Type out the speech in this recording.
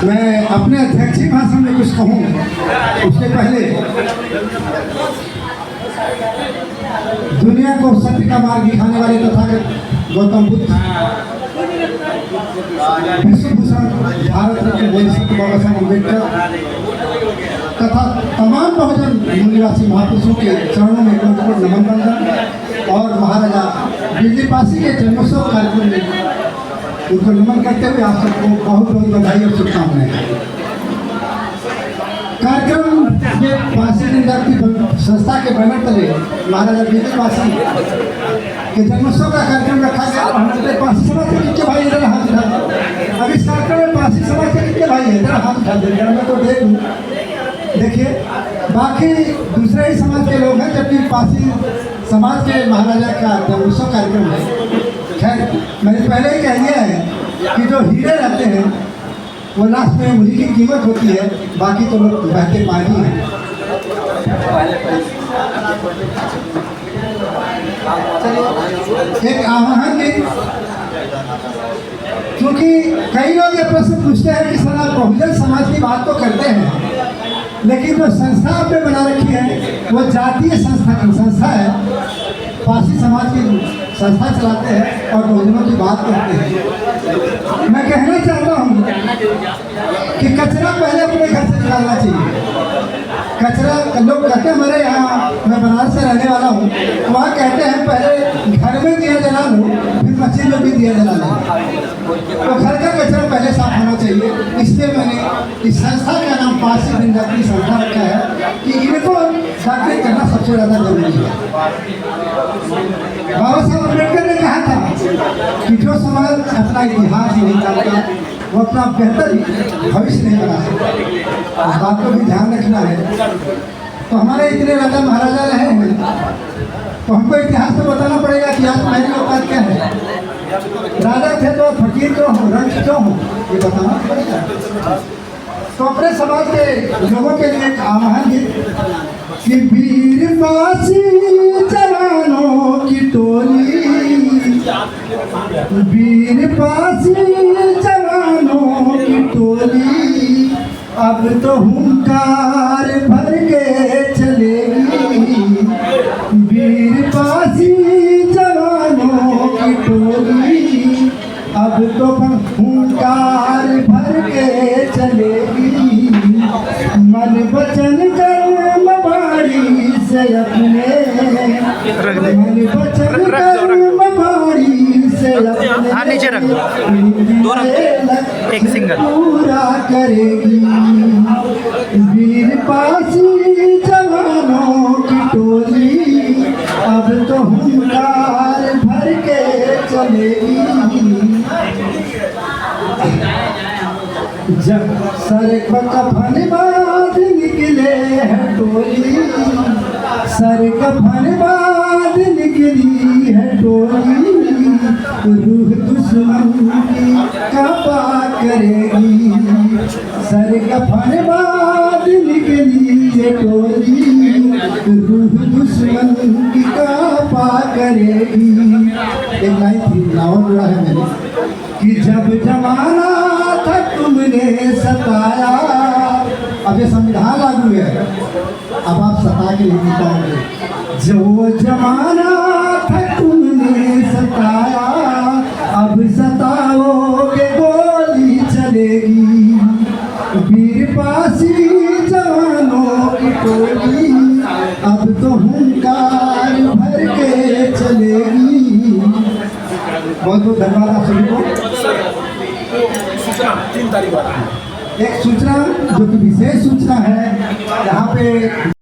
मैं अपने अध्यक्षीय भाषण में कुछ कहूँ उसके पहले दुनिया को सत्य का मार्ग दिखाने वाले तथागत गौतम बुद्ध, विश्वभूषण भारत रत्न बोधिसत्व बाबा साहब अम्बेडकर तथा तमाम बहुजन निवासी महापुरुषों के चरणों में नमन बंदन और महाराजा बिजली पासी के जन्मोत्सव कार्यक्रम में उनको नमन करते हुए आप सबको बहुत बहुत बधाई और शुभकामनाएं। कार्यक्रम में पासी जनजाति संस्था के बैनर तले महाराजा बिजली पासी के जन्मोत्सव का कार्यक्रम रखा गया। हमारे पासी समाज के कितने भाई इधर हाथ उठा दें। अब इस कार्यक्रम में पासी समाज के कितने भाई इधर हाथ उठा दें, मैं तो देख लूँ। देखिए, बाकी दूसरे ही समाज के लोग हैं, जबकि पासी समाज के महाराजा का जन्मोत्सव कार्यक्रम है। खैर, मैंने पहले ही कह दिया है कि जो हीरे रहते हैं वो लास्ट में उन्हीं की कीमत होती है, बाकी तो लोग बहते पानी हैं। एक आह्वान है, क्योंकि कई लोग ये प्रश्न पूछते हैं कि सर आप बहुजन समाज की बात तो करते हैं, लेकिन जो संस्था आपने बना रखी है वो जातीय संस्था है। पासी समाज की संस्था चलाते हैं और बहुजनों की बात करते हैं। मैं कहना चाहता हूँ कि कचरा पहले अपने घर से निकालना चाहिए। कचरा लोग कहते हैं, हमारे यहाँ, मैं बनारस से रहने वाला हूँ, तो वहाँ कहते हैं पहले घर में दिया जला लो फिर मस्जिद में भी दिया जला लो। तो घर का कचरा पहले साफ होना चाहिए। इसलिए मैंने इस संस्था का नाम पासी जनजाति संस्था रखा है कि इनको जागृत करना सबसे ज़्यादा जरूरी है। बाबा साहब अम्बेडकर ने कहा था कि जो समाज अपना इतिहास नहीं जानता वो अपना बेहतर भविष्य नहीं बना सकता। इस बात को भी ध्यान रखना है। तो हमारे इतने राजा महाराजा रहे हैं, तो हमको इतिहास तो बताना पड़ेगा कि आज पहली औकात क्या है। राजा थे तो फकीर क्यों हो, रंग क्यों हो, ये बताना पड़ेगा। तो अपने समाज के लोगों के लिए एक आह्वान है कि वीर पासी जवानों की टोली, वीर पासी जवानों की टोली, अब तो हुंकार भर के चलेगी। वीर पासी जवानों की टोली, अब तो हुंकार भर के चलेगी। मन वचन कर्म बाड़ी से अपने, मन वचन कर्म बाड़ी से अपने नीचे रख एक सिंगल पूरा करेगी। वीर पासी जवानों की टोली, अब तो हुंकार भर के चलेगी। जब सर कफन बांध निकले है टोली, सर कफन बांध निकली है टोली, रूह दुश्मन की कपा करेगी। सर कफन बांध निकली है टोली, रूह दुश्मन की कपा करेगी। एक लाइन थी, नावल जुड़ा है मेरे, कि जब जमाना था तुमने सताया। अब ये संविधान लागू है, अब आप सता के नहीं पाओगे। जो जमाना था तुमने सताया, अब सताओगे गोली चलेगी। वीर पासी जवानों की टोली, अब तो हुंकार भर के चलेगी। बहुत बहुत धन्यवाद आप सभी को। सूचना 3 तारीख एक सूचना जो कि विशेष सूचना है, यहाँ पे